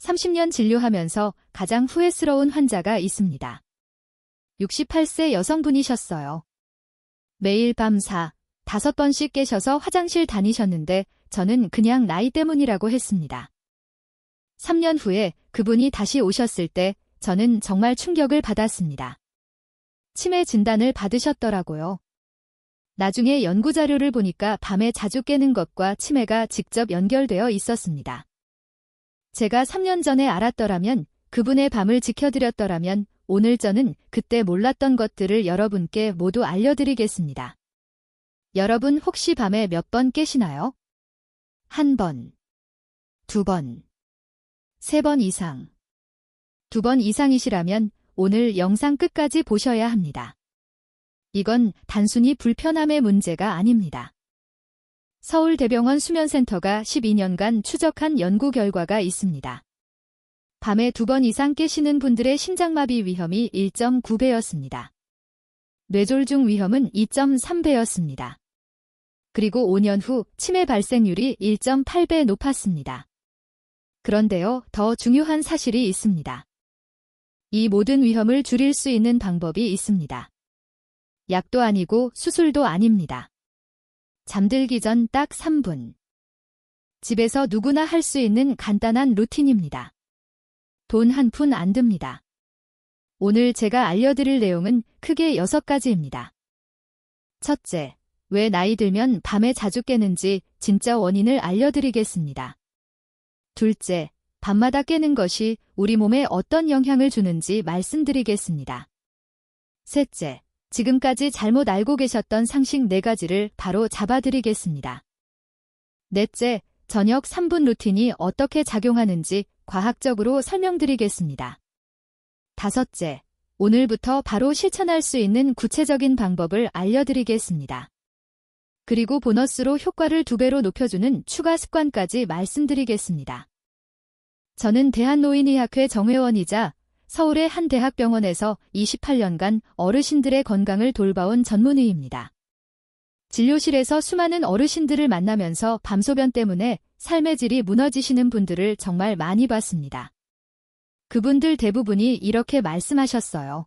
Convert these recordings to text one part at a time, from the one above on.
30년 진료하면서 가장 후회스러운 환자가 있습니다. 68세 여성분이셨어요. 매일 밤 4, 5번씩 깨셔서 화장실 다니셨는데 저는 그냥 나이 때문이라고 했습니다. 3년 후에 그분이 다시 오셨을 때 저는 정말 충격을 받았습니다. 치매 진단을 받으셨더라고요. 나중에 연구자료를 보니까 밤에 자주 깨는 것과 치매가 직접 연결되어 있었습니다. 제가 3년 전에 알았더라면, 그분의 밤을 지켜드렸더라면 오늘 저는 그때 몰랐던 것들을 여러분께 모두 알려드리겠습니다. 여러분 혹시 밤에 몇 번 깨시나요? 1번, 2번, 3번 이상. 2번 이상이시라면 오늘 영상 끝까지 보셔야 합니다. 이건 단순히 불편함의 문제가 아닙니다. 서울대병원 수면센터가 12년간 추적한 연구 결과가 있습니다. 밤에 2번 이상 깨시는 분들의 심장마비 위험이 1.9배였습니다. 뇌졸중 위험은 2.3배였습니다. 그리고 5년 후 치매 발생률이 1.8배 높았습니다. 그런데요, 더 중요한 사실이 있습니다. 이 모든 위험을 줄일 수 있는 방법이 있습니다. 약도 아니고 수술도 아닙니다. 잠들기 전 딱 3분. 집에서 누구나 할 수 있는 간단한 루틴입니다. 돈 한 푼 안 듭니다. 오늘 제가 알려드릴 내용은 크게 6가지입니다. 첫째, 왜 나이 들면 밤에 자주 깨는지 진짜 원인을 알려드리겠습니다. 둘째, 밤마다 깨는 것이 우리 몸에 어떤 영향을 주는지 말씀드리겠습니다. 셋째, 지금까지 잘못 알고 계셨던 상식 4가지를 바로 잡아드리겠습니다. 넷째, 저녁 3분 루틴이 어떻게 작용하는지 과학적으로 설명드리겠습니다. 다섯째, 오늘부터 바로 실천할 수 있는 구체적인 방법을 알려드리겠습니다. 그리고 보너스로 효과를 2배로 높여주는 추가 습관까지 말씀드리겠습니다. 저는 대한노인의학회 정회원이자 서울의 한 대학병원에서 28년간 어르신들의 건강을 돌봐온 전문의입니다. 진료실에서 수많은 어르신들을 만나면서 밤소변 때문에 삶의 질이 무너지시는 분들을 정말 많이 봤습니다. 그분들 대부분이 이렇게 말씀하셨어요.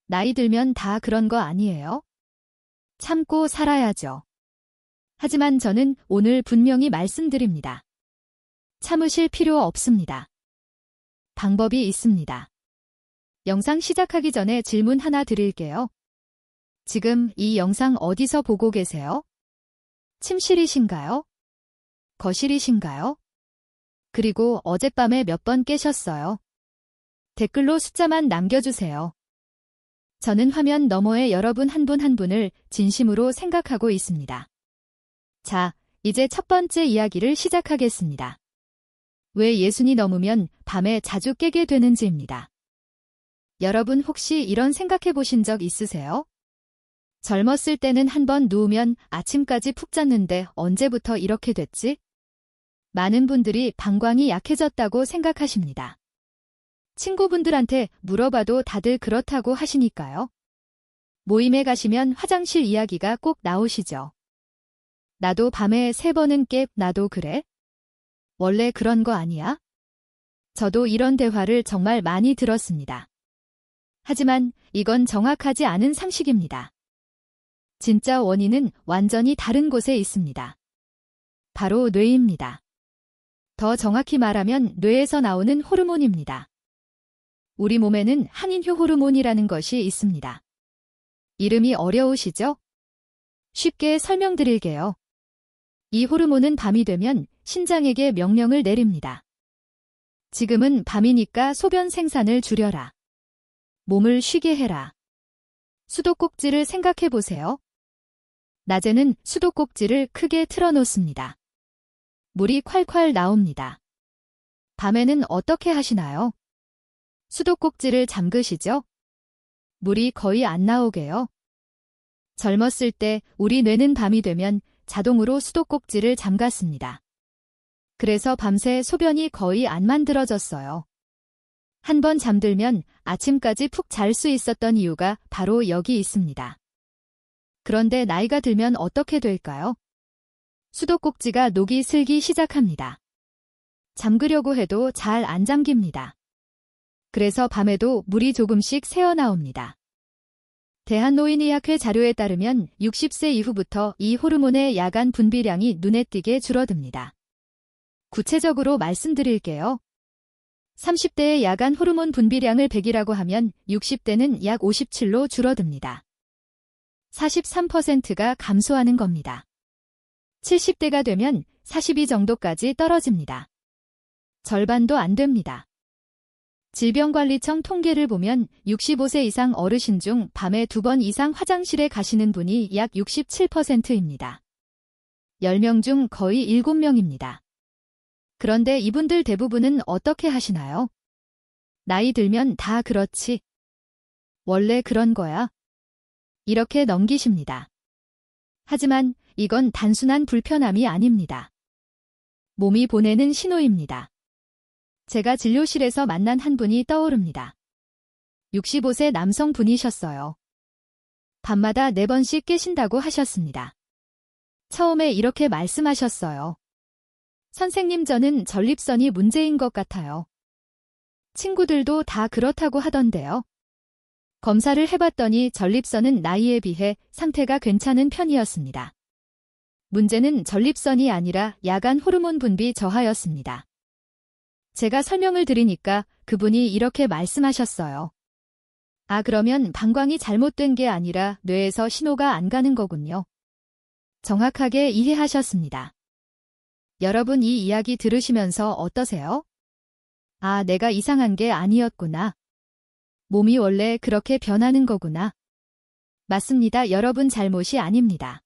나이 들면 다 그런 거 아니에요? 참고 살아야죠. 하지만 저는 오늘 분명히 말씀드립니다. 참으실 필요 없습니다. 방법이 있습니다. 영상 시작하기 전에 질문 하나 드릴게요. 지금 이 영상 어디서 보고 계세요? 침실이신가요? 거실이신가요? 그리고 어젯밤에 몇 번 깨셨어요? 댓글로 숫자만 남겨주세요. 저는 화면 너머에 여러분 한 분 한 분을 진심으로 생각하고 있습니다. 자, 이제 첫 번째 이야기를 시작하겠습니다. 왜 60이 넘으면 밤에 자주 깨게 되는지입니다. 여러분 혹시 이런 생각해 보신 적 있으세요? 젊었을 때는 한번 누우면 아침까지 푹 잤는데 언제부터 이렇게 됐지? 많은 분들이 방광이 약해졌다고 생각하십니다. 친구분들한테 물어봐도 다들 그렇다고 하시니까요. 모임에 가시면 화장실 이야기가 꼭 나오시죠. 나도 밤에 3번은 깨, 나도 그래? 원래 그런 거 아니야? 저도 이런 대화를 정말 많이 들었습니다. 하지만 이건 정확하지 않은 상식입니다. 진짜 원인은 완전히 다른 곳에 있습니다. 바로 뇌입니다. 더 정확히 말하면 뇌에서 나오는 호르몬입니다. 우리 몸에는 항인효 호르몬이라는 것이 있습니다. 이름이 어려우시죠? 쉽게 설명드릴게요. 이 호르몬은 밤이 되면 신장에게 명령을 내립니다. 지금은 밤이니까 소변 생산을 줄여라. 몸을 쉬게 해라. 수도꼭지를 생각해 보세요. 낮에는 수도꼭지를 크게 틀어놓습니다. 물이 콸콸 나옵니다. 밤에는 어떻게 하시나요? 수도꼭지를 잠그시죠? 물이 거의 안 나오게요. 젊었을 때 우리 뇌는 밤이 되면 자동으로 수도꼭지를 잠갔습니다. 그래서 밤새 소변이 거의 안 만들어졌어요. 한번 잠들면 아침까지 푹 잘 수 있었던 이유가 바로 여기 있습니다. 그런데 나이가 들면 어떻게 될까요? 수도꼭지가 녹이 슬기 시작합니다. 잠그려고 해도 잘 안 잠깁니다. 그래서 밤에도 물이 조금씩 새어나옵니다. 대한노인의학회 자료에 따르면 60세 이후부터 이 호르몬의 야간 분비량이 눈에 띄게 줄어듭니다. 구체적으로 말씀드릴게요. 30대의 야간 호르몬 분비량을 100이라고 하면 60대는 약 57로 줄어듭니다. 43%가 감소하는 겁니다. 70대가 되면 42 정도까지 떨어집니다. 절반도 안 됩니다. 질병관리청 통계를 보면 65세 이상 어르신 중 밤에 2번 이상 화장실에 가시는 분이 약 67%입니다. 10명 중 거의 7명입니다. 그런데 이분들 대부분은 어떻게 하시나요? 나이 들면 다 그렇지. 원래 그런 거야. 이렇게 넘기십니다. 하지만 이건 단순한 불편함이 아닙니다. 몸이 보내는 신호입니다. 제가 진료실에서 만난 한 분이 떠오릅니다. 65세 남성분이셨어요. 밤마다 4번씩 깨신다고 하셨습니다. 처음에 이렇게 말씀하셨어요. 선생님, 저는 전립선이 문제인 것 같아요. 친구들도 다 그렇다고 하던데요. 검사를 해봤더니 전립선은 나이에 비해 상태가 괜찮은 편이었습니다. 문제는 전립선이 아니라 야간 호르몬 분비 저하였습니다. 제가 설명을 드리니까 그분이 이렇게 말씀하셨어요. 아, 그러면 방광이 잘못된 게 아니라 뇌에서 신호가 안 가는 거군요. 정확하게 이해하셨습니다. 여러분, 이 이야기 들으시면서 어떠세요? 아, 내가 이상한 게 아니었구나. 몸이 원래 그렇게 변하는 거구나. 맞습니다. 여러분 잘못이 아닙니다.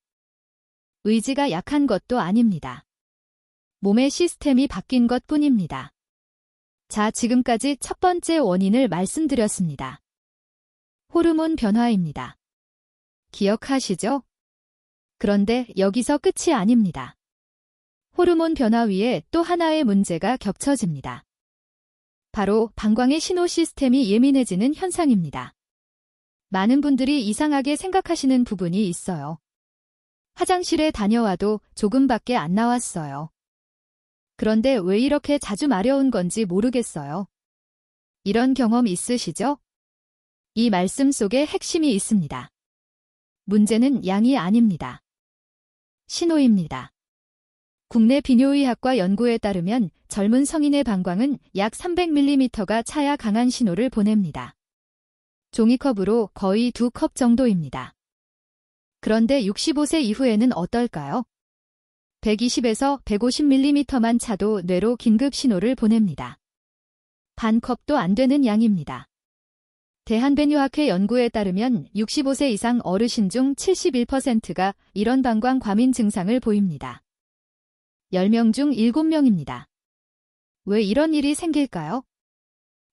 의지가 약한 것도 아닙니다. 몸의 시스템이 바뀐 것 뿐입니다. 자, 지금까지 첫 번째 원인을 말씀드렸습니다. 호르몬 변화입니다. 기억하시죠? 그런데 여기서 끝이 아닙니다. 호르몬 변화 위에 또 하나의 문제가 겹쳐집니다. 바로 방광의 신호 시스템이 예민해지는 현상입니다. 많은 분들이 이상하게 생각하시는 부분이 있어요. 화장실에 다녀와도 조금밖에 안 나왔어요. 그런데 왜 이렇게 자주 마려운 건지 모르겠어요. 이런 경험 있으시죠? 이 말씀 속에 핵심이 있습니다. 문제는 양이 아닙니다. 신호입니다. 국내 비뇨의학과 연구에 따르면 젊은 성인의 방광은 약 300mm가 차야 강한 신호를 보냅니다. 종이컵으로 거의 2컵 정도입니다. 그런데 65세 이후에는 어떨까요? 120에서 150mm만 차도 뇌로 긴급 신호를 보냅니다. 반 컵도 안 되는 양입니다. 대한배뇨학회 연구에 따르면 65세 이상 어르신 중 71%가 이런 방광 과민 증상을 보입니다. 10명 중 7명입니다. 왜 이런 일이 생길까요?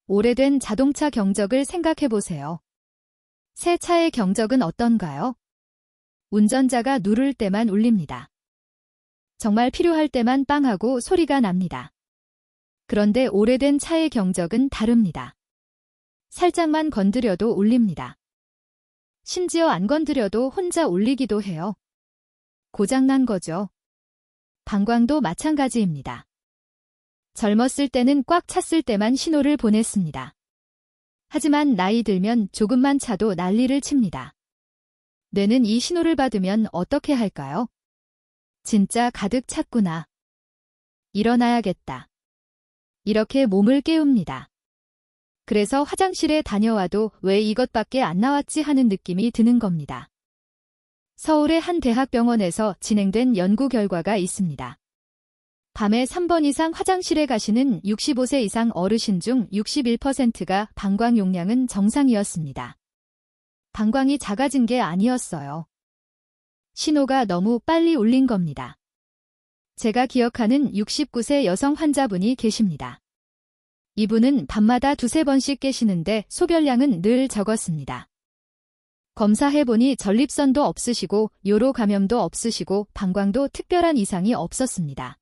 오래된 자동차 경적을 생각해보세요. 새 차의 경적은 어떤가요? 운전자가 누를 때만 울립니다. 정말 필요할 때만 빵 하고 소리가 납니다. 그런데 오래된 차의 경적은 다릅니다. 살짝만 건드려도 울립니다. 심지어 안 건드려도 혼자 울리기도 해요. 고장난 거죠. 방광도 마찬가지입니다. 젊었을 때는 꽉 찼을 때만 신호를 보냈습니다. 하지만 나이 들면 조금만 차도 난리를 칩니다. 뇌는 이 신호를 받으면 어떻게 할까요? 진짜 가득 찼구나. 일어나야겠다. 이렇게 몸을 깨웁니다. 그래서 화장실에 다녀와도 왜 이것밖에 안 나왔지 하는 느낌이 드는 겁니다. 서울의 한 대학병원에서 진행된 연구 결과가 있습니다. 밤에 3번 이상 화장실에 가시는 65세 이상 어르신 중 61%가 방광 용량은 정상이었습니다. 방광이 작아진 게 아니었어요. 신호가 너무 빨리 울린 겁니다. 제가 기억하는 69세 여성 환자분이 계십니다. 이분은 밤마다 2~3번씩 깨시는데 소변량은 늘 적었습니다. 검사해보니 전립선도 없으시고 요로 감염도 없으시고 방광도 특별한 이상이 없었습니다.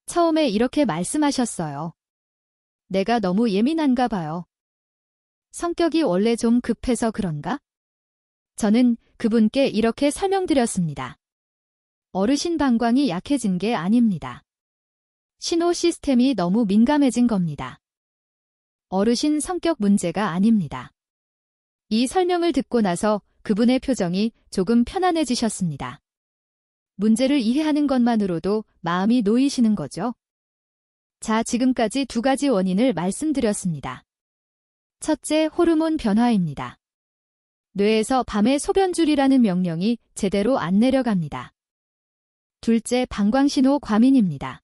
처음에 이렇게 말씀하셨어요. 내가 너무 예민한가 봐요. 성격이 원래 좀 급해서 그런가? 저는 그분께 이렇게 설명드렸습니다. 어르신 방광이 약해진 게 아닙니다. 신호 시스템이 너무 민감해진 겁니다. 어르신 성격 문제가 아닙니다. 이 설명을 듣고 나서 그분의 표정이 조금 편안해지셨습니다. 문제를 이해하는 것만으로도 마음이 놓이시는 거죠. 자, 지금까지 두 가지 원인을 말씀드렸습니다. 첫째, 호르몬 변화입니다. 뇌에서 밤에 소변줄이라는 명령이 제대로 안 내려갑니다. 둘째, 방광신호 과민입니다.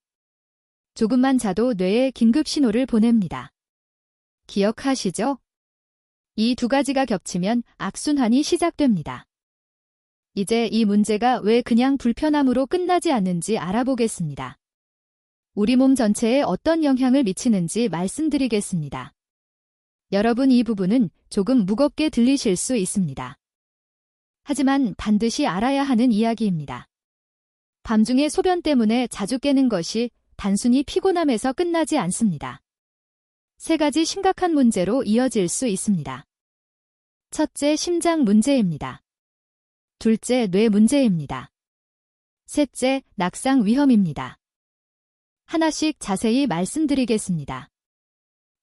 조금만 자도 뇌에 긴급 신호를 보냅니다. 기억하시죠? 이 두 가지가 겹치면 악순환이 시작됩니다. 이제 이 문제가 왜 그냥 불편함으로 끝나지 않는지 알아보겠습니다. 우리 몸 전체에 어떤 영향을 미치는지 말씀드리겠습니다. 여러분, 이 부분은 조금 무겁게 들리실 수 있습니다. 하지만 반드시 알아야 하는 이야기입니다. 밤중에 소변 때문에 자주 깨는 것이 단순히 피곤함에서 끝나지 않습니다. 세 가지 심각한 문제로 이어질 수 있습니다. 첫째, 심장 문제입니다. 둘째, 뇌 문제입니다. 셋째, 낙상 위험입니다. 하나씩 자세히 말씀드리겠습니다.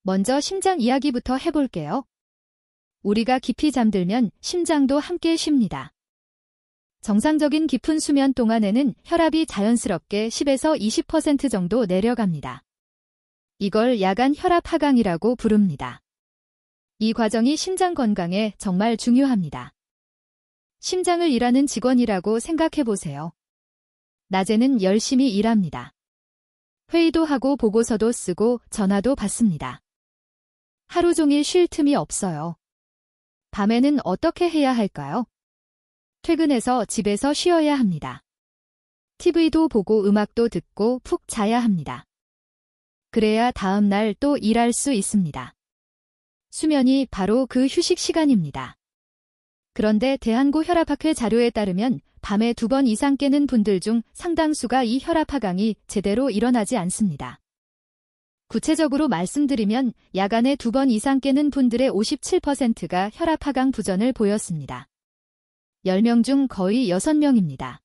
먼저 심장 이야기부터 해볼게요. 우리가 깊이 잠들면 심장도 함께 쉽니다. 정상적인 깊은 수면 동안에는 혈압이 자연스럽게 10에서 20% 정도 내려갑니다. 이걸 야간 혈압 하강이라고 부릅니다. 이 과정이 심장 건강에 정말 중요합니다. 심장을 일하는 직원이라고 생각해 보세요. 낮에는 열심히 일합니다. 회의도 하고 보고서도 쓰고 전화도 받습니다. 하루 종일 쉴 틈이 없어요. 밤에는 어떻게 해야 할까요? 퇴근해서 집에서 쉬어야 합니다. TV도 보고 음악도 듣고 푹 자야 합니다. 그래야 다음 날 또 일할 수 있습니다. 수면이 바로 그 휴식 시간입니다. 그런데 대한고혈압학회 자료에 따르면 밤에 2번 이상 깨는 분들 중 상당수가 이 혈압 하강이 제대로 일어나지 않습니다. 구체적으로 말씀드리면 야간에 2번 이상 깨는 분들의 57%가 혈압 하강 부전을 보였습니다. 10명 중 거의 6명입니다.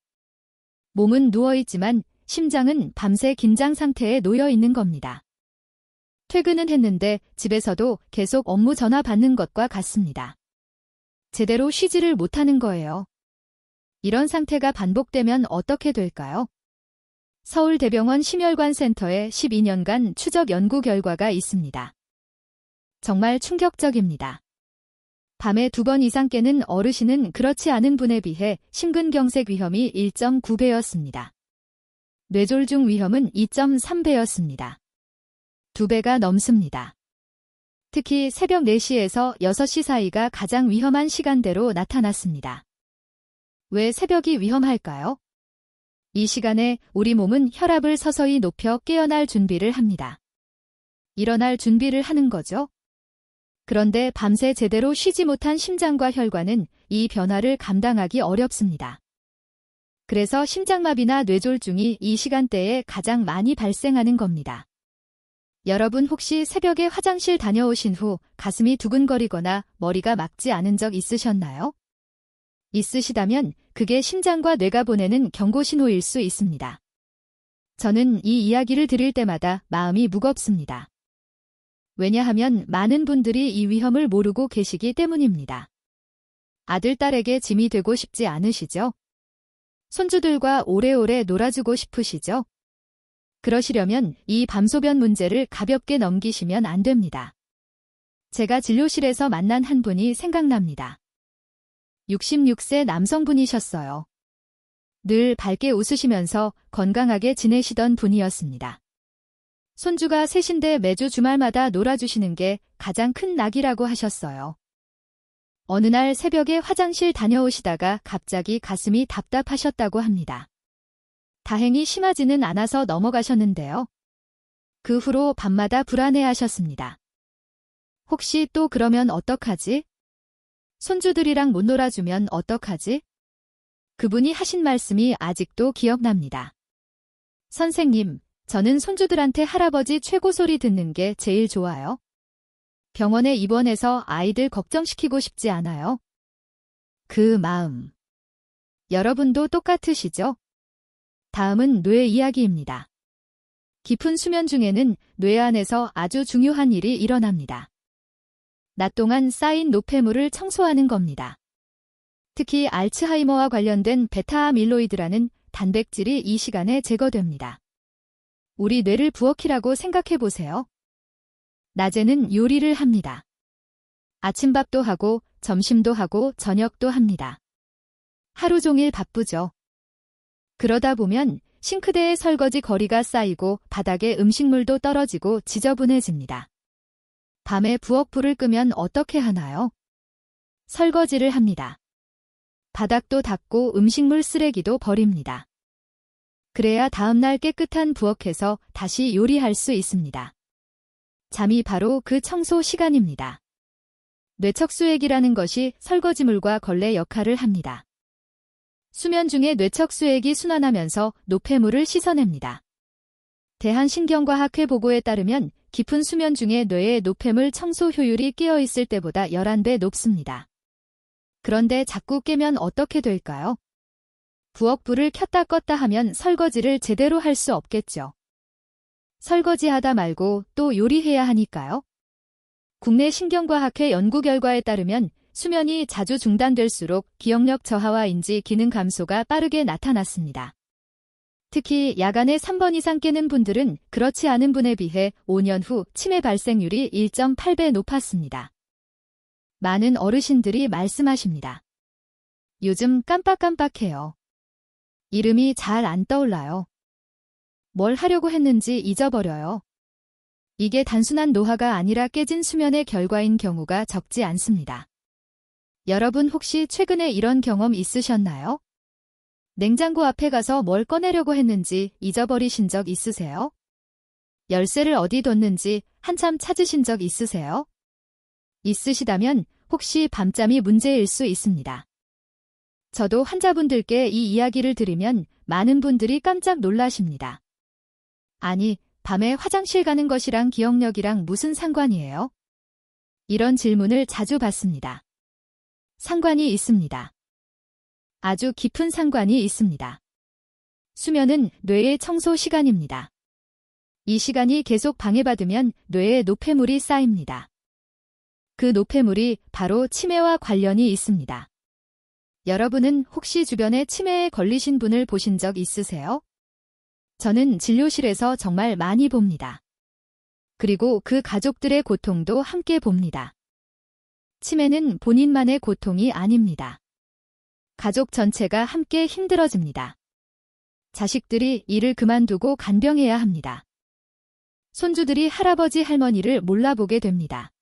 몸은 누워있지만 심장은 밤새 긴장 상태에 놓여 있는 겁니다. 퇴근은 했는데 집에서도 계속 업무 전화 받는 것과 같습니다. 제대로 쉬지를 못하는 거예요. 이런 상태가 반복되면 어떻게 될까요? 서울대병원 심혈관센터의 12년간 추적 연구 결과가 있습니다. 정말 충격적입니다. 밤에 2번 이상 깨는 어르신은 그렇지 않은 분에 비해 심근경색 위험이 1.9배였습니다. 뇌졸중 위험은 2.3배였습니다. 2배가 넘습니다. 특히 새벽 4시에서 6시 사이가 가장 위험한 시간대로 나타났습니다. 왜 새벽이 위험할까요? 이 시간에 우리 몸은 혈압을 서서히 높여 깨어날 준비를 합니다. 일어날 준비를 하는 거죠. 그런데 밤새 제대로 쉬지 못한 심장과 혈관은 이 변화를 감당하기 어렵습니다. 그래서 심장마비나 뇌졸중이 이 시간대에 가장 많이 발생하는 겁니다. 여러분, 혹시 새벽에 화장실 다녀오신 후 가슴이 두근거리거나 머리가 맑지 않은 적 있으셨나요? 있으시다면 그게 심장과 뇌가 보내는 경고 신호일 수 있습니다. 저는 이 이야기를 들을 때마다 마음이 무겁습니다. 왜냐하면 많은 분들이 이 위험을 모르고 계시기 때문입니다. 아들, 딸에게 짐이 되고 싶지 않으시죠? 손주들과 오래오래 놀아주고 싶으시죠? 그러시려면 이 밤소변 문제를 가볍게 넘기시면 안 됩니다. 제가 진료실에서 만난 한 분이 생각납니다. 66세 남성분이셨어요. 늘 밝게 웃으시면서 건강하게 지내시던 분이었습니다. 손주가 셋인데 매주 주말마다 놀아주시는 게 가장 큰 낙이라고 하셨어요. 어느 날 새벽에 화장실 다녀오시다가 갑자기 가슴이 답답하셨다고 합니다. 다행히 심하지는 않아서 넘어가셨는데요. 그 후로 밤마다 불안해하셨습니다. 혹시 또 그러면 어떡하지? 손주들이랑 못 놀아주면 어떡하지? 그분이 하신 말씀이 아직도 기억납니다. 선생님, 저는 손주들한테 할아버지 최고 소리 듣는 게 제일 좋아요. 병원에 입원해서 아이들 걱정시키고 싶지 않아요. 그 마음. 여러분도 똑같으시죠? 다음은 뇌 이야기입니다. 깊은 수면 중에는 뇌 안에서 아주 중요한 일이 일어납니다. 낮 동안 쌓인 노폐물을 청소하는 겁니다. 특히 알츠하이머와 관련된 베타아밀로이드라는 단백질이 이 시간에 제거됩니다. 우리 뇌를 부엌이라고 생각해 보세요. 낮에는 요리를 합니다. 아침밥도 하고 점심도 하고 저녁도 합니다. 하루 종일 바쁘죠. 그러다 보면 싱크대에 설거지 거리가 쌓이고 바닥에 음식물도 떨어지고 지저분해집니다. 밤에 부엌 불을 끄면 어떻게 하나요? 설거지를 합니다. 바닥도 닦고 음식물 쓰레기도 버립니다. 그래야 다음날 깨끗한 부엌에서 다시 요리할 수 있습니다. 잠이 바로 그 청소 시간입니다. 뇌척수액이라는 것이 설거지물과 걸레 역할을 합니다. 수면 중에 뇌척수액이 순환하면서 노폐물을 씻어냅니다. 대한신경과학회 보고에 따르면 깊은 수면 중에 뇌의 노폐물 청소 효율이 깨어있을 때보다 11배 높습니다. 그런데 자꾸 깨면 어떻게 될까요? 부엌 불을 켰다 껐다 하면 설거지를 제대로 할 수 없겠죠. 설거지하다 말고 또 요리해야 하니까요. 국내 신경과학회 연구 결과에 따르면 수면이 자주 중단될수록 기억력 저하와 인지 기능 감소가 빠르게 나타났습니다. 특히 야간에 3번 이상 깨는 분들은 그렇지 않은 분에 비해 5년 후 치매 발생률이 1.8배 높았습니다. 많은 어르신들이 말씀하십니다. 요즘 깜빡깜빡해요. 이름이 잘 안 떠올라요. 뭘 하려고 했는지 잊어버려요. 이게 단순한 노화가 아니라 깨진 수면의 결과인 경우가 적지 않습니다. 여러분 혹시 최근에 이런 경험 있으셨나요? 냉장고 앞에 가서 뭘 꺼내려고 했는지 잊어버리신 적 있으세요? 열쇠를 어디 뒀는지 한참 찾으신 적 있으세요? 있으시다면 혹시 밤잠이 문제일 수 있습니다. 저도 환자분들께 이 이야기를 들으면 많은 분들이 깜짝 놀라십니다. 아니, 밤에 화장실 가는 것이랑 기억력이랑 무슨 상관이에요? 이런 질문을 자주 받습니다. 상관이 있습니다. 아주 깊은 상관이 있습니다. 수면은 뇌의 청소 시간입니다. 이 시간이 계속 방해받으면 뇌에 노폐물이 쌓입니다. 그 노폐물이 바로 치매와 관련이 있습니다. 여러분은 혹시 주변에 치매에 걸리신 분을 보신 적 있으세요? 저는 진료실에서 정말 많이 봅니다. 그리고 그 가족들의 고통도 함께 봅니다. 치매는 본인만의 고통이 아닙니다. 가족 전체가 함께 힘들어집니다. 자식들이 일을 그만두고 간병해야 합니다. 손주들이 할아버지 할머니를 몰라보게 됩니다.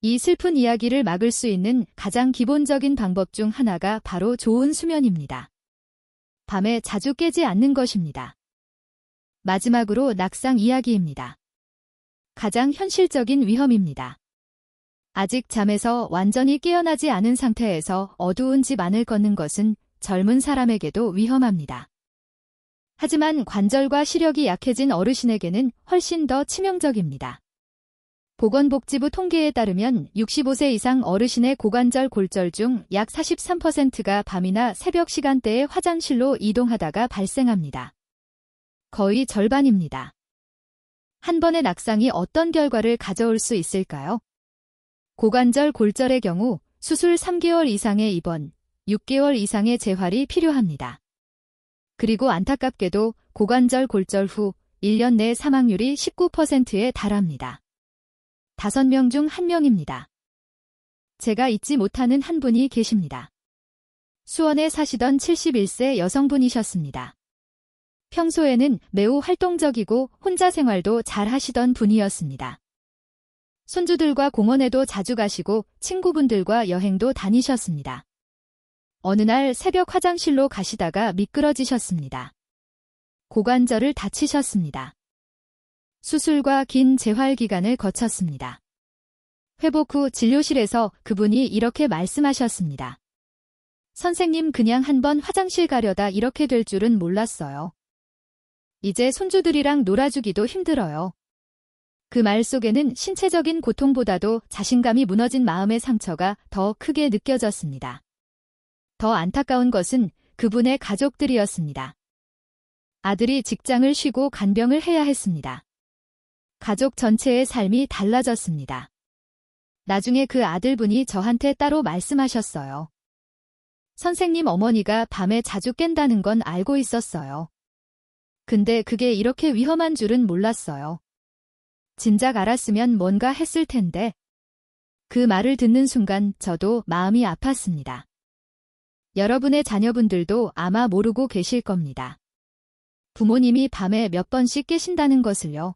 이 슬픈 이야기를 막을 수 있는 가장 기본적인 방법 중 하나가 바로 좋은 수면입니다. 밤에 자주 깨지 않는 것입니다. 마지막으로 낙상 이야기입니다. 가장 현실적인 위험입니다. 아직 잠에서 완전히 깨어나지 않은 상태에서 어두운 집 안을 걷는 것은 젊은 사람에게도 위험합니다. 하지만 관절과 시력이 약해진 어르신에게는 훨씬 더 치명적입니다. 보건복지부 통계에 따르면 65세 이상 어르신의 고관절 골절 중 약 43%가 밤이나 새벽 시간대에 화장실로 이동하다가 발생합니다. 거의 절반입니다. 한 번의 낙상이 어떤 결과를 가져올 수 있을까요? 고관절 골절의 경우 수술 3개월 이상의 입원, 6개월 이상의 재활이 필요합니다. 그리고 안타깝게도 고관절 골절 후 1년 내 사망률이 19%에 달합니다. 5명 중 1명입니다. 제가 잊지 못하는 한 분이 계십니다. 수원에 사시던 71세 여성분이셨습니다. 평소에는 매우 활동적이고 혼자 생활도 잘 하시던 분이었습니다. 손주들과 공원에도 자주 가시고 친구분들과 여행도 다니셨습니다. 어느 날 새벽 화장실로 가시다가 미끄러지셨습니다. 고관절을 다치셨습니다. 수술과 긴 재활 기간을 거쳤습니다. 회복 후 진료실에서 그분이 이렇게 말씀하셨습니다. 선생님, 그냥 한번 화장실 가려다 이렇게 될 줄은 몰랐어요. 이제 손주들이랑 놀아주기도 힘들어요. 그 말 속에는 신체적인 고통보다도 자신감이 무너진 마음의 상처가 더 크게 느껴졌습니다. 더 안타까운 것은 그분의 가족들이었습니다. 아들이 직장을 쉬고 간병을 해야 했습니다. 가족 전체의 삶이 달라졌습니다. 나중에 그 아들분이 저한테 따로 말씀하셨어요. 선생님 어머니가 밤에 자주 깬다는 건 알고 있었어요. 근데 그게 이렇게 위험한 줄은 몰랐어요. 진작 알았으면 뭔가 했을 텐데. 그 말을 듣는 순간 저도 마음이 아팠습니다. 여러분의 자녀분들도 아마 모르고 계실 겁니다. 부모님이 밤에 몇 번씩 깨신다는 것을요.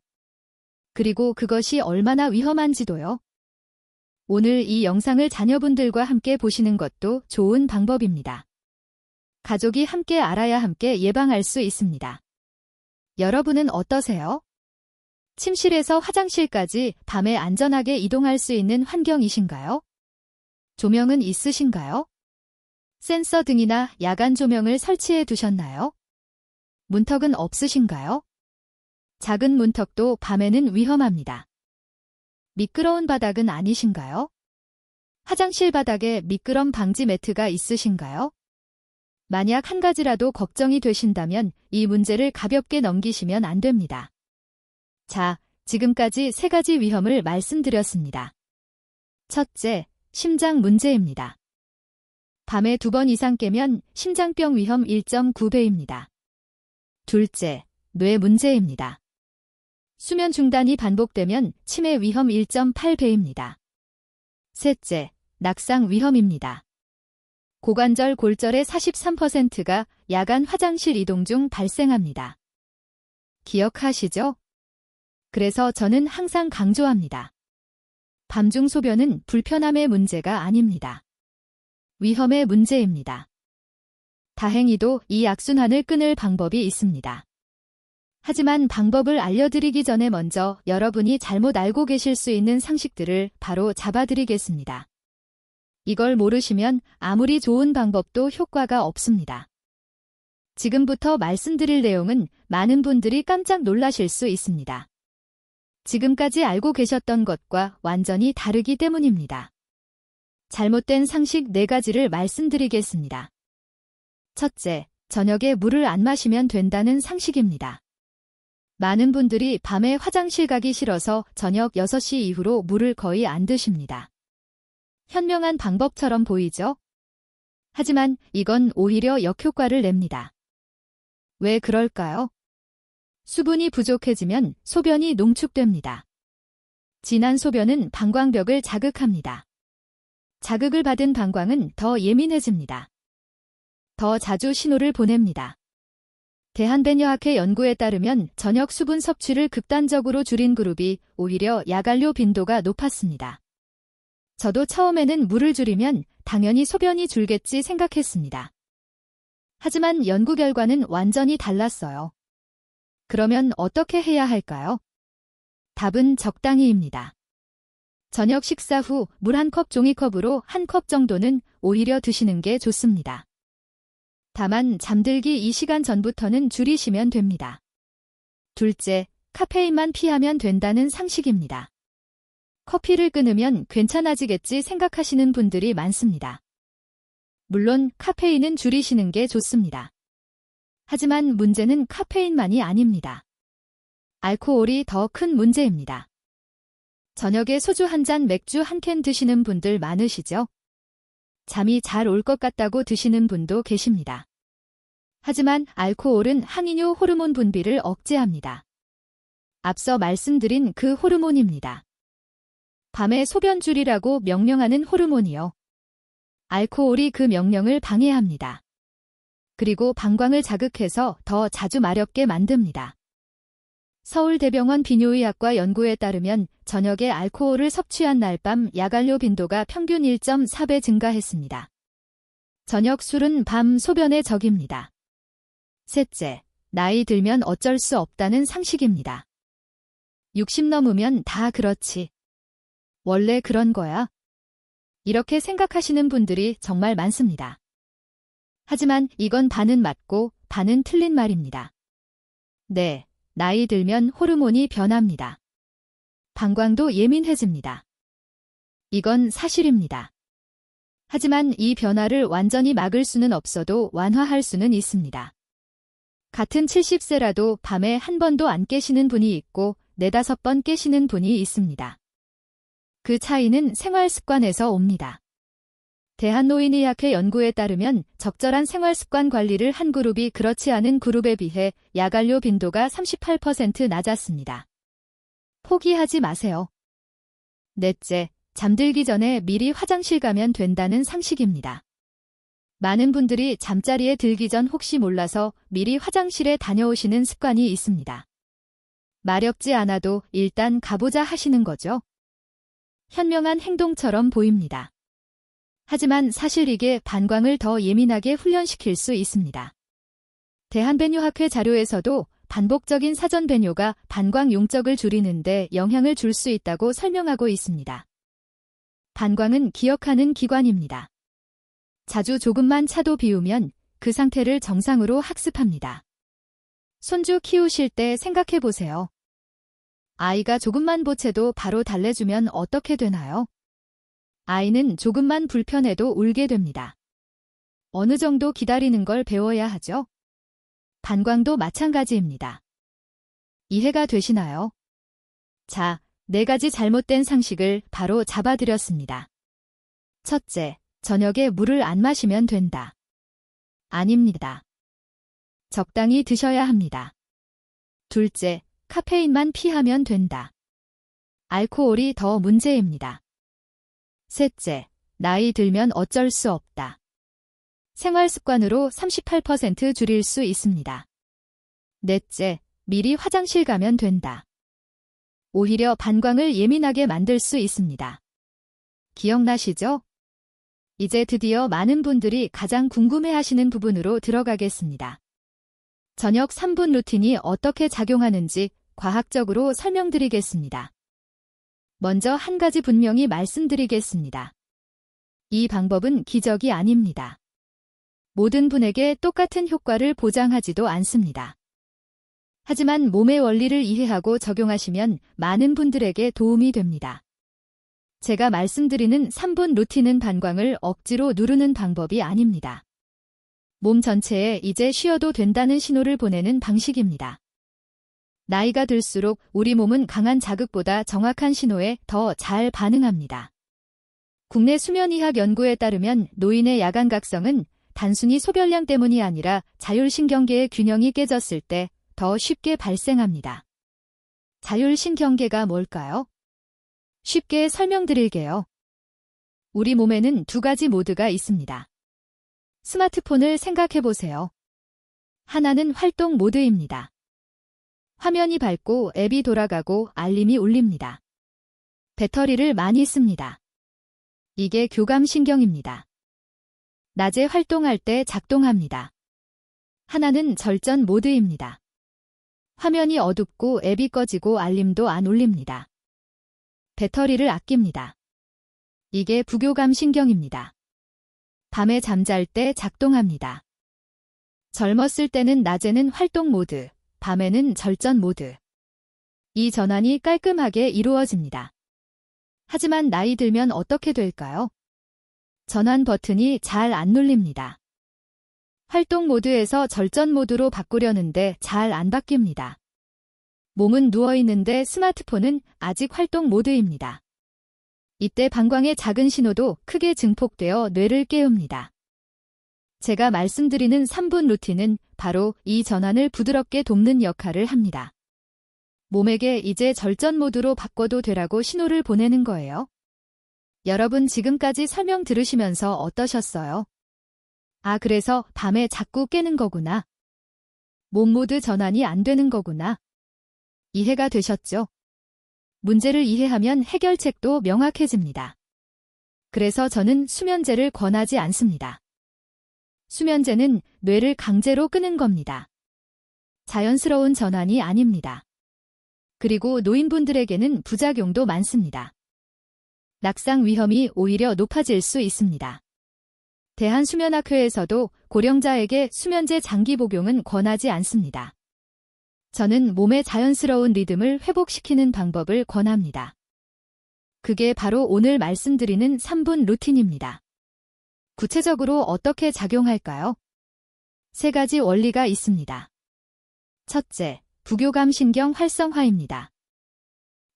그리고 그것이 얼마나 위험한지도요. 오늘 이 영상을 자녀분들과 함께 보시는 것도 좋은 방법입니다. 가족이 함께 알아야 함께 예방할 수 있습니다. 여러분은 어떠세요? 침실에서 화장실까지 밤에 안전하게 이동할 수 있는 환경이신가요? 조명은 있으신가요? 센서 등이나 야간 조명을 설치해 두셨나요? 문턱은 없으신가요? 작은 문턱도 밤에는 위험합니다. 미끄러운 바닥은 아니신가요? 화장실 바닥에 미끄럼 방지 매트가 있으신가요? 만약 한 가지라도 걱정이 되신다면 이 문제를 가볍게 넘기시면 안 됩니다. 자, 지금까지 3가지 위험을 말씀드렸습니다. 첫째, 심장 문제입니다. 밤에 2번 이상 깨면 심장병 위험 1.9배입니다. 둘째, 뇌 문제입니다. 수면 중단이 반복되면 치매 위험 1.8배입니다. 셋째, 낙상 위험입니다. 고관절 골절의 43%가 야간 화장실 이동 중 발생합니다. 기억하시죠? 그래서 저는 항상 강조합니다. 밤중 소변은 불편함의 문제가 아닙니다. 위험의 문제입니다. 다행히도 이 악순환을 끊을 방법이 있습니다. 하지만 방법을 알려드리기 전에 먼저 여러분이 잘못 알고 계실 수 있는 상식들을 바로 잡아드리겠습니다. 이걸 모르시면 아무리 좋은 방법도 효과가 없습니다. 지금부터 말씀드릴 내용은 많은 분들이 깜짝 놀라실 수 있습니다. 지금까지 알고 계셨던 것과 완전히 다르기 때문입니다. 잘못된 상식 4가지를 말씀드리겠습니다. 첫째, 저녁에 물을 안 마시면 된다는 상식입니다. 많은 분들이 밤에 화장실 가기 싫어서 저녁 6시 이후로 물을 거의 안 드십니다. 현명한 방법처럼 보이죠? 하지만 이건 오히려 역효과를 냅니다. 왜 그럴까요? 수분이 부족해지면 소변이 농축됩니다. 진한 소변은 방광벽을 자극합니다. 자극을 받은 방광은 더 예민해집니다. 더 자주 신호를 보냅니다. 대한배뇨학회 연구에 따르면 저녁 수분 섭취를 극단적으로 줄인 그룹이 오히려 야간료 빈도가 높았습니다. 저도 처음에는 물을 줄이면 당연히 소변이 줄겠지 생각했습니다. 하지만 연구 결과는 완전히 달랐어요. 그러면 어떻게 해야 할까요? 답은 적당히입니다. 저녁 식사 후 물 1컵 종이컵으로 1컵 정도는 오히려 드시는 게 좋습니다. 다만 잠들기 2시간 전부터는 줄이시면 됩니다. 둘째, 카페인만 피하면 된다는 상식입니다. 커피를 끊으면 괜찮아지겠지 생각하시는 분들이 많습니다. 물론 카페인은 줄이시는 게 좋습니다. 하지만 문제는 카페인만이 아닙니다. 알코올이 더 큰 문제입니다. 저녁에 소주 1잔, 맥주 1캔 드시는 분들 많으시죠? 잠이 잘 올 것 같다고 드시는 분도 계십니다. 하지만 알코올은 항이뇨 호르몬 분비를 억제합니다. 앞서 말씀드린 그 호르몬입니다. 밤에 소변 줄이라고 명령하는 호르몬이요. 알코올이 그 명령을 방해합니다. 그리고 방광을 자극해서 더 자주 마렵게 만듭니다. 서울대병원 비뇨의학과 연구에 따르면 저녁에 알코올을 섭취한 날 밤 야간료 빈도가 평균 1.4배 증가했습니다. 저녁 술은 밤 소변의 적입니다. 셋째, 나이 들면 어쩔 수 없다는 상식입니다. 60 넘으면 다 그렇지. 원래 그런 거야. 이렇게 생각하시는 분들이 정말 많습니다. 하지만 이건 반은 맞고 반은 틀린 말입니다. 네, 나이 들면 호르몬이 변합니다. 방광도 예민해집니다. 이건 사실입니다. 하지만 이 변화를 완전히 막을 수는 없어도 완화할 수는 있습니다. 같은 70세라도 밤에 한 번도 안 깨시는 분이 있고 4-5번 깨시는 분이 있습니다. 그 차이는 생활 습관에서 옵니다. 대한노인의학회 연구에 따르면 적절한 생활습관 관리를 한 그룹이 그렇지 않은 그룹에 비해 야간료 빈도가 38% 낮았습니다. 포기하지 마세요. 넷째, 잠들기 전에 미리 화장실 가면 된다는 상식입니다. 많은 분들이 잠자리에 들기 전 혹시 몰라서 미리 화장실에 다녀오시는 습관이 있습니다. 마렵지 않아도 일단 가보자 하시는 거죠. 현명한 행동처럼 보입니다. 하지만 사실 이게 방광을 더 예민하게 훈련시킬 수 있습니다. 대한배뇨학회 자료에서도 반복적인 사전 배뇨가 방광 용적을 줄이는데 영향을 줄 수 있다고 설명하고 있습니다. 방광은 기억하는 기관입니다. 자주 조금만 차도 비우면 그 상태를 정상으로 학습합니다. 손주 키우실 때 생각해 보세요. 아이가 조금만 보채도 바로 달래주면 어떻게 되나요? 아이는 조금만 불편해도 울게 됩니다. 어느 정도 기다리는 걸 배워야 하죠? 방광도 마찬가지입니다. 이해가 되시나요? 자, 4가지 잘못된 상식을 바로 잡아드렸습니다. 첫째, 저녁에 물을 안 마시면 된다. 아닙니다. 적당히 드셔야 합니다. 둘째, 카페인만 피하면 된다. 알코올이 더 문제입니다. 셋째, 나이 들면 어쩔 수 없다. 생활 습관으로 38% 줄일 수 있습니다. 넷째, 미리 화장실 가면 된다. 오히려 방광을 예민하게 만들 수 있습니다. 기억나시죠? 이제 드디어 많은 분들이 가장 궁금해하시는 부분으로 들어가겠습니다. 저녁 3분 루틴이 어떻게 작용하는지 과학적으로 설명드리겠습니다. 먼저 한 가지 분명히 말씀드리겠습니다. 이 방법은 기적이 아닙니다. 모든 분에게 똑같은 효과를 보장하지도 않습니다. 하지만 몸의 원리를 이해하고 적용하시면 많은 분들에게 도움이 됩니다. 제가 말씀드리는 3분 루틴은 방광을 억지로 누르는 방법이 아닙니다. 몸 전체에 이제 쉬어도 된다는 신호를 보내는 방식입니다. 나이가 들수록 우리 몸은 강한 자극보다 정확한 신호에 더 잘 반응합니다. 국내 수면의학 연구에 따르면 노인의 야간각성은 단순히 소변량 때문이 아니라 자율신경계의 균형이 깨졌을 때 더 쉽게 발생합니다. 자율신경계가 뭘까요? 쉽게 설명드릴게요. 우리 몸에는 2가지 모드가 있습니다. 스마트폰을 생각해보세요. 하나는 활동 모드입니다. 화면이 밝고 앱이 돌아가고 알림이 울립니다. 배터리를 많이 씁니다. 이게 교감신경입니다. 낮에 활동할 때 작동합니다. 하나는 절전 모드입니다. 화면이 어둡고 앱이 꺼지고 알림도 안 울립니다. 배터리를 아낍니다. 이게 부교감신경입니다. 밤에 잠잘 때 작동합니다. 젊었을 때는 낮에는 활동 모드, 밤에는 절전 모드. 이 전환이 깔끔하게 이루어집니다. 하지만 나이 들면 어떻게 될까요? 전환 버튼이 잘 안 눌립니다. 활동 모드에서 절전 모드로 바꾸려는데 잘 안 바뀝니다. 몸은 누워있는데 스마트폰은 아직 활동 모드입니다. 이때 방광의 작은 신호도 크게 증폭되어 뇌를 깨웁니다. 제가 말씀드리는 3분 루틴은 바로 이 전환을 부드럽게 돕는 역할을 합니다. 몸에게 이제 절전 모드로 바꿔도 되라고 신호를 보내는 거예요. 여러분 지금까지 설명 들으시면서 어떠셨어요? 아, 그래서 밤에 자꾸 깨는 거구나. 몸 모드 전환이 안 되는 거구나. 이해가 되셨죠? 문제를 이해하면 해결책도 명확해집니다. 그래서 저는 수면제를 권하지 않습니다. 수면제는 뇌를 강제로 끄는 겁니다. 자연스러운 전환이 아닙니다. 그리고 노인분들에게는 부작용도 많습니다. 낙상 위험이 오히려 높아질 수 있습니다. 대한수면학회에서도 고령자에게 수면제 장기 복용은 권하지 않습니다. 저는 몸의 자연스러운 리듬을 회복시키는 방법을 권합니다. 그게 바로 오늘 말씀드리는 3분 루틴입니다. 구체적으로 어떻게 작용할까요? 3가지 원리가 있습니다. 첫째, 부교감 신경 활성화입니다.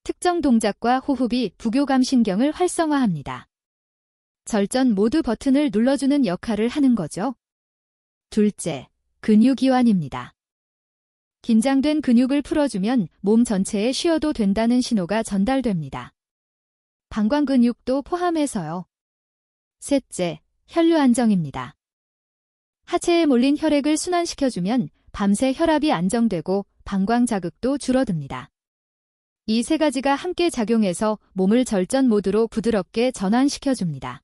특정 동작과 호흡이 부교감 신경을 활성화합니다. 절전 모드 버튼을 눌러주는 역할을 하는 거죠. 둘째, 근육이완입니다. 긴장된 근육을 풀어주면 몸 전체에 쉬어도 된다는 신호가 전달됩니다. 방광 근육도 포함해서요. 셋째, 혈류 안정입니다. 하체에 몰린 혈액을 순환시켜주면 밤새 혈압이 안정되고 방광 자극도 줄어듭니다. 이 세 가지가 함께 작용해서 몸을 절전 모드로 부드럽게 전환시켜줍니다.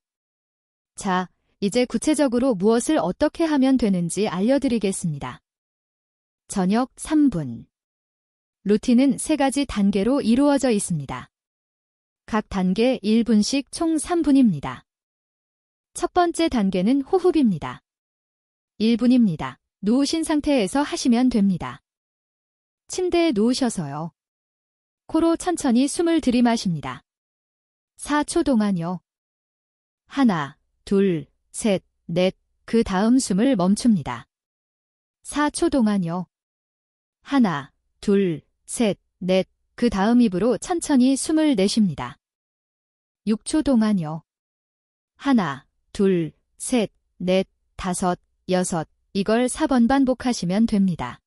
자, 이제 구체적으로 무엇을 어떻게 하면 되는지 알려드리겠습니다. 저녁 3분. 루틴은 3가지 단계로 이루어져 있습니다. 각 단계 1분씩 총 3분입니다. 첫 번째 단계는 호흡입니다. 1분입니다. 누우신 상태에서 하시면 됩니다. 침대에 누우셔서요. 코로 천천히 숨을 들이마십니다. 4초 동안요. 하나, 둘, 셋, 넷, 그 다음 숨을 멈춥니다. 4초 동안요. 하나, 둘, 셋, 넷, 그 다음 입으로 천천히 숨을 내쉽니다. 6초 동안요. 하나, 둘, 셋, 넷, 다섯, 여섯, 이걸 4번 반복하시면 됩니다.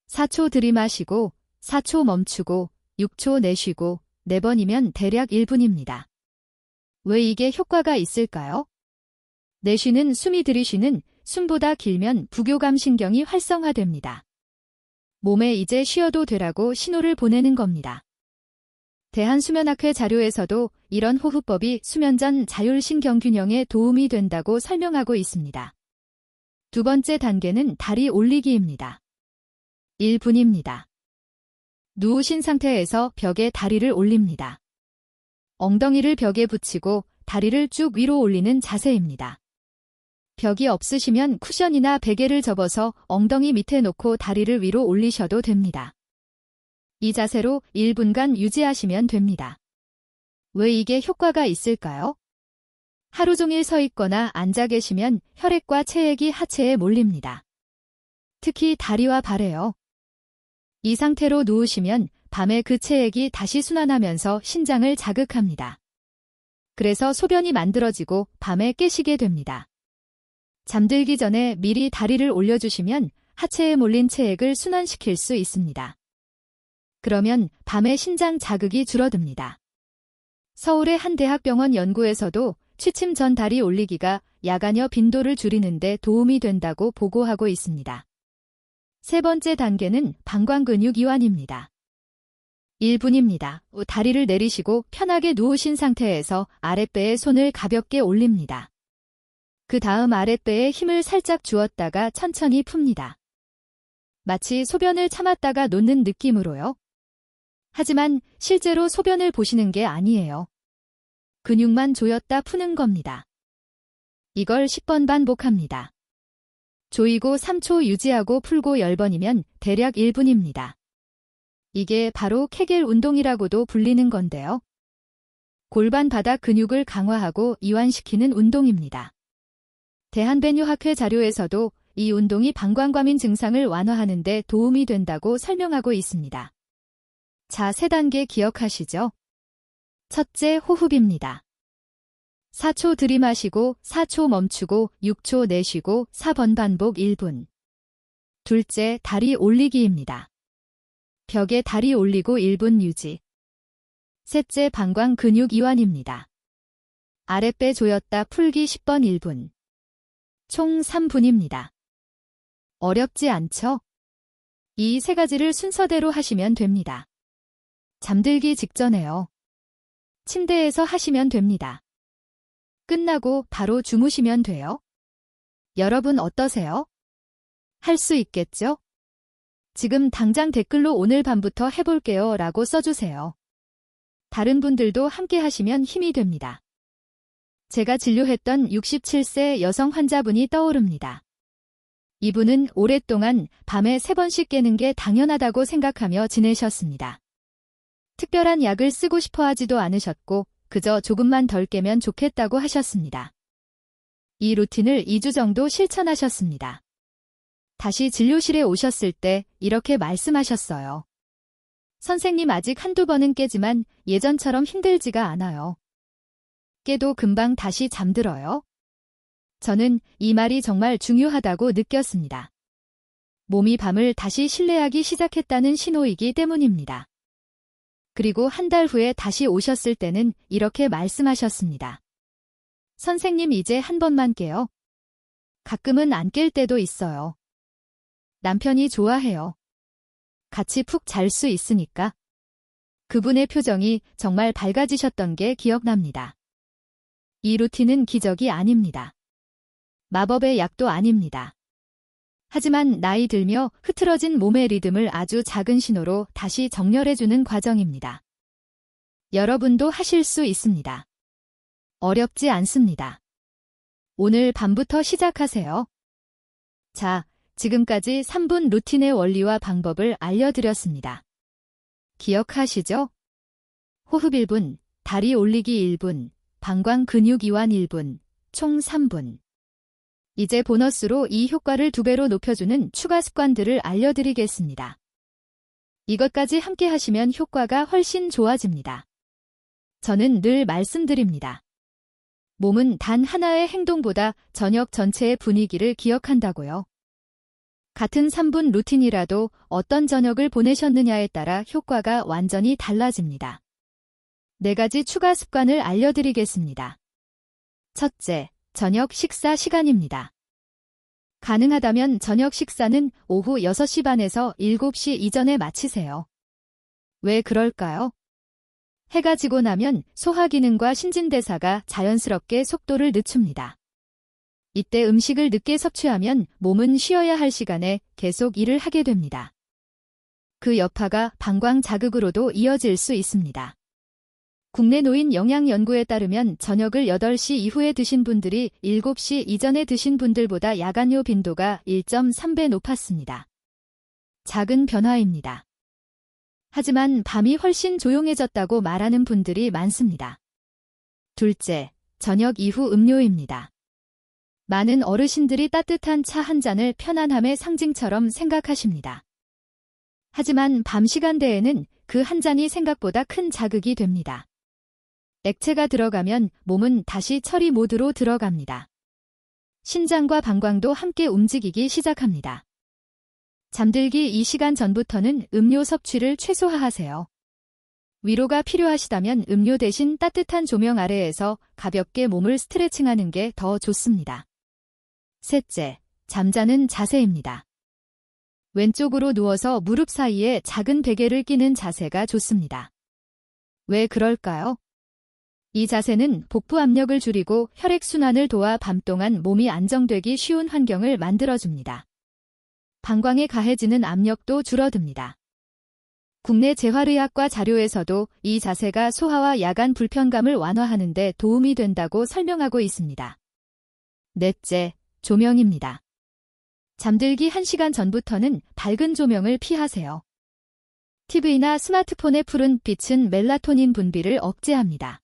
4초 들이마시고, 4초 멈추고, 6초 내쉬고, 4번이면 대략 1분입니다. 왜 이게 효과가 있을까요? 내쉬는 숨이 들이쉬는 숨보다 길면 부교감 신경이 활성화됩니다. 몸에 이제 쉬어도 되라고 신호를 보내는 겁니다. 대한수면학회 자료에서도 이런 호흡법이 수면 전 자율신경 균형에 도움이 된다고 설명하고 있습니다. 두 번째 단계는 다리 올리기입니다. 1분입니다. 누우신 상태에서 벽에 다리를 올립니다. 엉덩이를 벽에 붙이고 다리를 쭉 위로 올리는 자세입니다. 벽이 없으시면 쿠션이나 베개를 접어서 엉덩이 밑에 놓고 다리를 위로 올리셔도 됩니다. 이 자세로 1분간 유지하시면 됩니다. 왜 이게 효과가 있을까요? 하루 종일 서 있거나 앉아 계시면 혈액과 체액이 하체에 몰립니다. 특히 다리와 발에요. 이 상태로 누우시면 밤에 그 체액이 다시 순환하면서 신장을 자극합니다. 그래서 소변이 만들어지고 밤에 깨시게 됩니다. 잠들기 전에 미리 다리를 올려주시면 하체에 몰린 체액을 순환시킬 수 있습니다. 그러면 밤에 신장 자극이 줄어듭니다. 서울의 한 대학병원 연구에서도 취침 전 다리 올리기가 야간여 빈도를 줄이는 데 도움이 된다고 보고하고 있습니다. 세 번째 단계는 방광근육 이완입니다. 1분입니다. 다리를 내리시고 편하게 누우신 상태에서 아랫배에 손을 가볍게 올립니다. 그 다음 아랫배에 힘을 살짝 주었다가 천천히 풉니다. 마치 소변을 참았다가 놓는 느낌으로요. 하지만 실제로 소변을 보시는 게 아니에요. 근육만 조였다 푸는 겁니다. 이걸 10번 반복합니다. 조이고 3초 유지하고 풀고 10번이면 대략 1분입니다. 이게 바로 케겔 운동이라고도 불리는 건데요. 골반 바닥 근육을 강화하고 이완시키는 운동입니다. 대한배뇨학회 자료에서도 이 운동이 방광과민 증상을 완화하는 데 도움이 된다고 설명하고 있습니다. 자, 3단계 기억하시죠? 첫째, 호흡입니다. 4초 들이마시고 4초 멈추고 6초 내쉬고 4번 반복 1분. 둘째, 다리 올리기입니다. 벽에 다리 올리고 1분 유지. 셋째, 방광 근육 이완입니다. 아랫배 조였다 풀기 10번 1분. 총 3분입니다. 어렵지 않죠? 이 3가지를 순서대로 하시면 됩니다. 잠들기 직전에요. 침대에서 하시면 됩니다. 끝나고 바로 주무시면 돼요. 여러분 어떠세요? 할 수 있겠죠? 지금 당장 댓글로 오늘 밤부터 해볼게요 라고 써주세요. 다른 분들도 함께 하시면 힘이 됩니다. 제가 진료했던 67세 여성 환자분이 떠오릅니다. 이분은 오랫동안 밤에 3번씩 깨는 게 당연하다고 생각하며 지내셨습니다. 특별한 약을 쓰고 싶어 하지도 않으셨고 그저 조금만 덜 깨면 좋겠다고 하셨습니다. 이 루틴을 2주 정도 실천하셨습니다. 다시 진료실에 오셨을 때 이렇게 말씀하셨어요. 선생님, 아직 한두 번은 깨지만 예전처럼 힘들지가 않아요. 깨도 금방 다시 잠들어요. 저는 이 말이 정말 중요하다고 느꼈습니다. 몸이 밤을 다시 신뢰하기 시작했다는 신호이기 때문입니다. 그리고 한 달 후에 다시 오셨을 때는 이렇게 말씀하셨습니다. 선생님, 이제 한 번만 깨요. 가끔은 안 깰 때도 있어요. 남편이 좋아해요. 같이 푹 잘 수 있으니까. 그분의 표정이 정말 밝아지셨던 게 기억납니다. 이 루틴은 기적이 아닙니다. 마법의 약도 아닙니다. 하지만 나이 들며 흐트러진 몸의 리듬을 아주 작은 신호로 다시 정렬해주는 과정입니다. 여러분도 하실 수 있습니다. 어렵지 않습니다. 오늘 밤부터 시작하세요. 자, 지금까지 3분 루틴의 원리와 방법을 알려드렸습니다. 기억하시죠? 호흡 1분, 다리 올리기 1분, 방광 근육 이완 1분, 총 3분. 이제 보너스로 이 효과를 2배로 높여주는 추가 습관들을 알려드리겠습니다. 이것까지 함께 하시면 효과가 훨씬 좋아집니다. 저는 늘 말씀드립니다. 몸은 단 하나의 행동보다 저녁 전체의 분위기를 기억한다고요. 같은 3분 루틴이라도 어떤 저녁을 보내셨느냐에 따라 효과가 완전히 달라집니다. 4가지 추가 습관을 알려드리겠습니다. 첫째, 저녁 식사 시간입니다. 가능하다면 저녁 식사는 오후 6시 반에서 7시 이전에 마치세요. 왜 그럴까요? 해가 지고 나면 소화 기능과 신진대사가 자연스럽게 속도를 늦춥니다. 이때 음식을 늦게 섭취하면 몸은 쉬어야 할 시간에 계속 일을 하게 됩니다. 그 여파가 방광 자극으로도 이어질 수 있습니다. 국내 노인 영양 연구에 따르면 저녁을 8시 이후에 드신 분들이 7시 이전에 드신 분들보다 야간요 빈도가 1.3배 높았습니다. 작은 변화입니다. 하지만 밤이 훨씬 조용해졌다고 말하는 분들이 많습니다. 둘째, 저녁 이후 음료입니다. 많은 어르신들이 따뜻한 차 한 잔을 편안함의 상징처럼 생각하십니다. 하지만 밤 시간대에는 그 한 잔이 생각보다 큰 자극이 됩니다. 액체가 들어가면 몸은 다시 처리 모드로 들어갑니다. 신장과 방광도 함께 움직이기 시작합니다. 잠들기 2시간 전부터는 음료 섭취를 최소화하세요. 위로가 필요하시다면 음료 대신 따뜻한 조명 아래에서 가볍게 몸을 스트레칭하는 게 더 좋습니다. 셋째, 잠자는 자세입니다. 왼쪽으로 누워서 무릎 사이에 작은 베개를 끼는 자세가 좋습니다. 왜 그럴까요? 이 자세는 복부 압력을 줄이고 혈액순환을 도와 밤 동안 몸이 안정되기 쉬운 환경을 만들어줍니다. 방광에 가해지는 압력도 줄어듭니다. 국내 재활의학과 자료에서도 이 자세가 소화와 야간 불편감을 완화하는 데 도움이 된다고 설명하고 있습니다. 넷째, 조명입니다. 잠들기 1시간 전부터는 밝은 조명을 피하세요. TV나 스마트폰의 푸른 빛은 멜라토닌 분비를 억제합니다.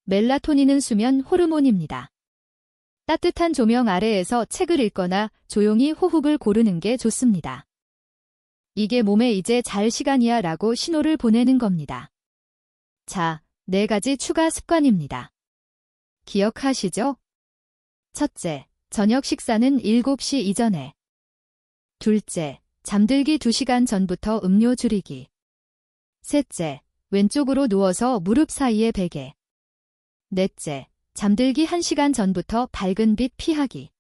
멜라토닌은 수면 호르몬입니다. 따뜻한 조명 아래에서 책을 읽거나 조용히 호흡을 고르는 게 좋습니다. 이게 몸에 이제 잘 시간이야 라고 신호를 보내는 겁니다. 자, 4가지 추가 습관입니다. 기억하시죠? 첫째, 저녁 식사는 7시 이전에. 둘째, 잠들기 2시간 전부터 음료 줄이기. 셋째, 왼쪽으로 누워서 무릎 사이에 베개. 넷째, 잠들기 1시간 전부터 밝은 빛 피하기.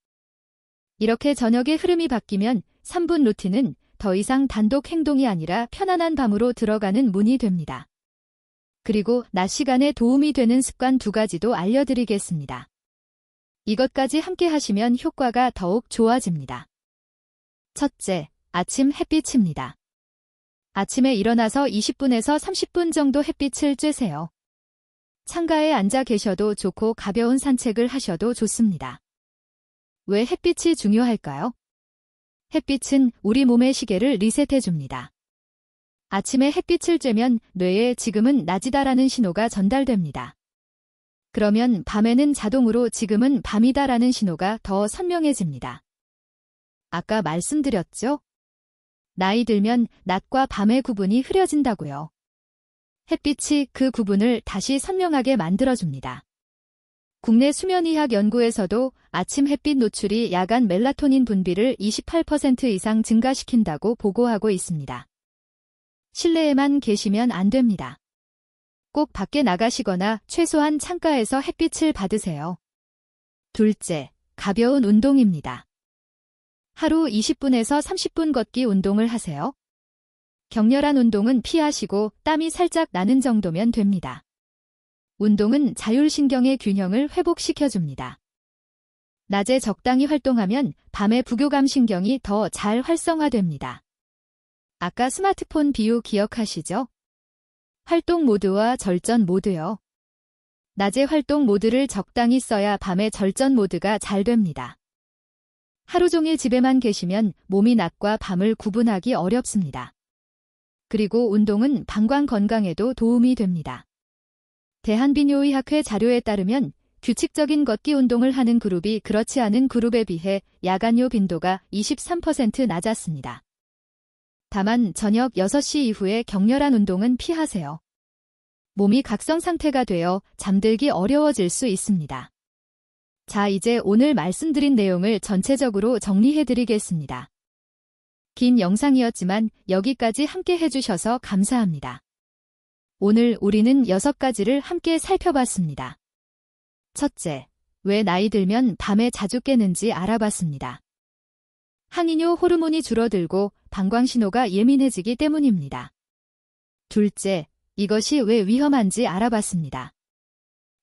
이렇게 저녁의 흐름이 바뀌면 3분 루틴은 더 이상 단독 행동이 아니라 편안한 밤으로 들어가는 문이 됩니다. 그리고 낮 시간에 도움이 되는 습관 2가지도 알려드리겠습니다. 이것까지 함께 하시면 효과가 더욱 좋아집니다. 첫째, 아침 햇빛입니다. 아침에 일어나서 20분에서 30분 정도 햇빛을 쬐세요. 창가에 앉아 계셔도 좋고 가벼운 산책을 하셔도 좋습니다. 왜 햇빛이 중요할까요? 햇빛은 우리 몸의 시계를 리셋해줍니다. 아침에 햇빛을 쬐면 뇌에 지금은 낮이다라는 신호가 전달됩니다. 그러면 밤에는 자동으로 지금은 밤이다라는 신호가 더 선명해집니다. 아까 말씀드렸죠? 나이 들면 낮과 밤의 구분이 흐려진다고요. 햇빛이 그 구분을 다시 선명하게 만들어줍니다. 국내 수면의학 연구에서도 아침 햇빛 노출이 야간 멜라토닌 분비를 28% 이상 증가시킨다고 보고하고 있습니다. 실내에만 계시면 안 됩니다. 꼭 밖에 나가시거나 최소한 창가에서 햇빛을 받으세요. 둘째, 가벼운 운동입니다. 하루 20분에서 30분 걷기 운동을 하세요. 격렬한 운동은 피하시고 땀이 살짝 나는 정도면 됩니다. 운동은 자율신경의 균형을 회복시켜줍니다. 낮에 적당히 활동하면 밤에 부교감 신경이 더 잘 활성화됩니다. 아까 스마트폰 비유 기억하시죠? 활동 모드와 절전 모드요. 낮에 활동 모드를 적당히 써야 밤에 절전 모드가 잘 됩니다. 하루 종일 집에만 계시면 몸이 낮과 밤을 구분하기 어렵습니다. 그리고 운동은 방광 건강에도 도움이 됩니다. 대한비뇨의학회 자료에 따르면 규칙적인 걷기 운동을 하는 그룹이 그렇지 않은 그룹에 비해 야간요 빈도가 23% 낮았습니다. 다만 저녁 6시 이후에 격렬한 운동은 피하세요. 몸이 각성 상태가 되어 잠들기 어려워질 수 있습니다. 자, 이제 오늘 말씀드린 내용을 전체적으로 정리해드리겠습니다. 긴 영상이었지만 여기까지 함께 해주셔서 감사합니다. 오늘 우리는 6가지를 함께 살펴봤습니다. 첫째, 왜 나이 들면 밤에 자주 깨는지 알아봤습니다. 항이뇨 호르몬이 줄어들고 방광신호가 예민해지기 때문입니다. 둘째, 이것이 왜 위험한지 알아봤습니다.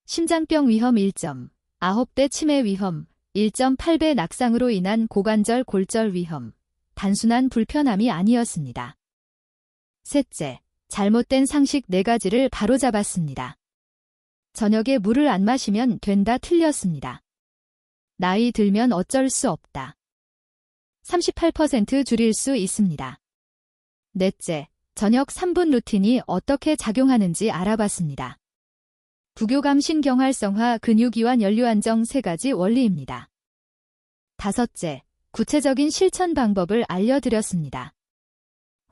심장병 위험 1.9배 치매 위험, 1.8배 낙상으로 인한 고관절 골절 위험, 단순한 불편함이 아니었습니다. 셋째, 잘못된 상식 4가지를 바로잡았습니다. 저녁에 물을 안 마시면 된다 틀렸습니다. 나이 들면 어쩔 수 없다. 38% 줄일 수 있습니다. 넷째, 저녁 3분 루틴이 어떻게 작용하는지 알아봤습니다. 부교감 신경 활성화 근육이완 연료 안정 3가지 원리입니다. 다섯째, 구체적인 실천 방법을 알려드렸습니다.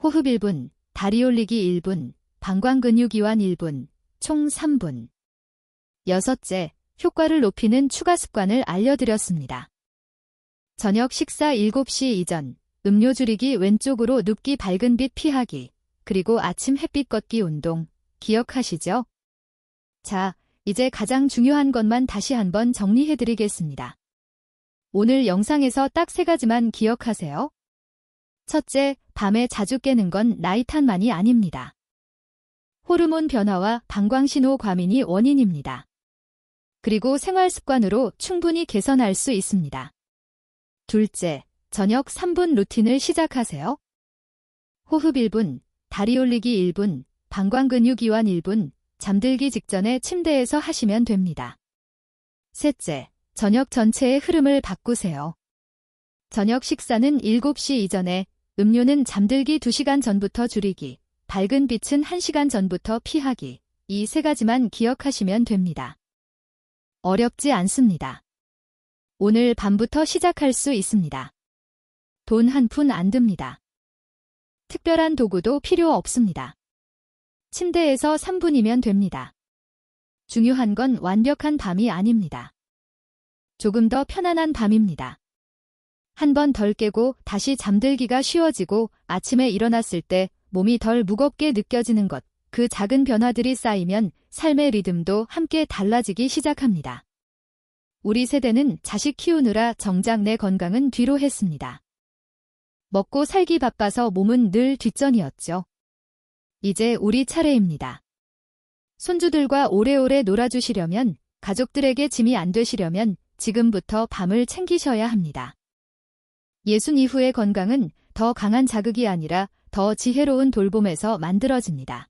호흡 1분, 다리 올리기 1분, 방광 근육이완 1분, 총 3분. 여섯째, 효과를 높이는 추가 습관을 알려드렸습니다. 저녁 식사 7시 이전, 음료 줄이기 왼쪽으로 눕기 밝은 빛 피하기, 그리고 아침 햇빛 걷기 운동, 기억하시죠? 자, 이제 가장 중요한 것만 다시 한번 정리해드리겠습니다. 오늘 영상에서 딱 3가지만 기억하세요. 첫째, 밤에 자주 깨는 건 나이 탓만이 아닙니다. 호르몬 변화와 방광신호 과민이 원인입니다. 그리고 생활 습관으로 충분히 개선할 수 있습니다. 둘째, 저녁 3분 루틴을 시작하세요. 호흡 1분, 다리 올리기 1분, 방광 근육 이완 1분, 잠들기 직전에 침대에서 하시면 됩니다. 셋째, 저녁 전체의 흐름을 바꾸세요. 저녁 식사는 7시 이전에, 음료는 잠들기 2시간 전부터 줄이기, 밝은 빛은 1시간 전부터 피하기, 이 3가지만 기억하시면 됩니다. 어렵지 않습니다. 오늘 밤부터 시작할 수 있습니다. 돈 한 푼 안 듭니다. 특별한 도구도 필요 없습니다. 침대에서 3분이면 됩니다. 중요한 건 완벽한 밤이 아닙니다. 조금 더 편안한 밤입니다. 한 번 덜 깨고 다시 잠들기가 쉬워지고 아침에 일어났을 때 몸이 덜 무겁게 느껴지는 것, 그 작은 변화들이 쌓이면 삶의 리듬도 함께 달라지기 시작합니다. 우리 세대는 자식 키우느라 정작 내 건강은 뒤로 했습니다. 먹고 살기 바빠서 몸은 늘 뒷전이었죠. 이제 우리 차례입니다. 손주들과 오래오래 놀아주시려면, 가족들에게 짐이 안 되시려면 지금부터 밤을 챙기셔야 합니다. 60 이후의 건강은 더 강한 자극이 아니라 더 지혜로운 돌봄에서 만들어집니다.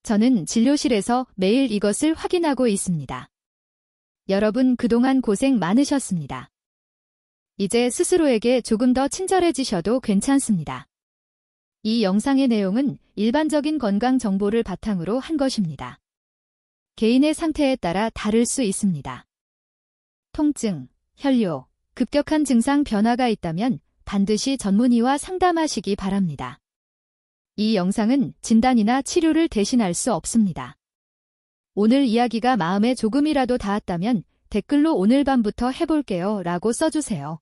저는 진료실에서 매일 이것을 확인하고 있습니다. 여러분 그동안 고생 많으셨습니다. 이제 스스로에게 조금 더 친절해지셔도 괜찮습니다. 이 영상의 내용은 일반적인 건강 정보를 바탕으로 한 것입니다. 개인의 상태에 따라 다를 수 있습니다. 통증, 혈뇨, 급격한 증상 변화가 있다면 반드시 전문의와 상담하시기 바랍니다. 이 영상은 진단이나 치료를 대신할 수 없습니다. 오늘 이야기가 마음에 조금이라도 닿았다면 댓글로 오늘 밤부터 해볼게요 라고 써주세요.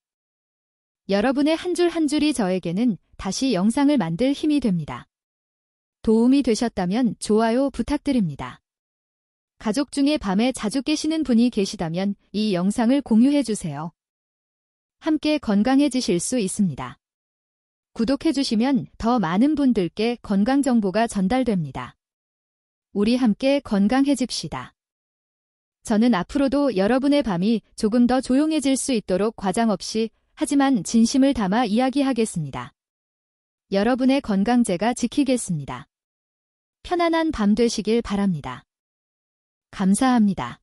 여러분의 한 줄 한 줄이 저에게는 다시 영상을 만들 힘이 됩니다. 도움이 되셨다면 좋아요 부탁드립니다. 가족 중에 밤에 자주 깨시는 분이 계시다면 이 영상을 공유해주세요. 함께 건강해지실 수 있습니다. 구독해주시면 더 많은 분들께 건강정보가 전달됩니다. 우리 함께 건강해집시다. 저는 앞으로도 여러분의 밤이 조금 더 조용해질 수 있도록 과장 없이 하지만 진심을 담아 이야기하겠습니다. 여러분의 건강 제가 지키겠습니다. 편안한 밤 되시길 바랍니다. 감사합니다.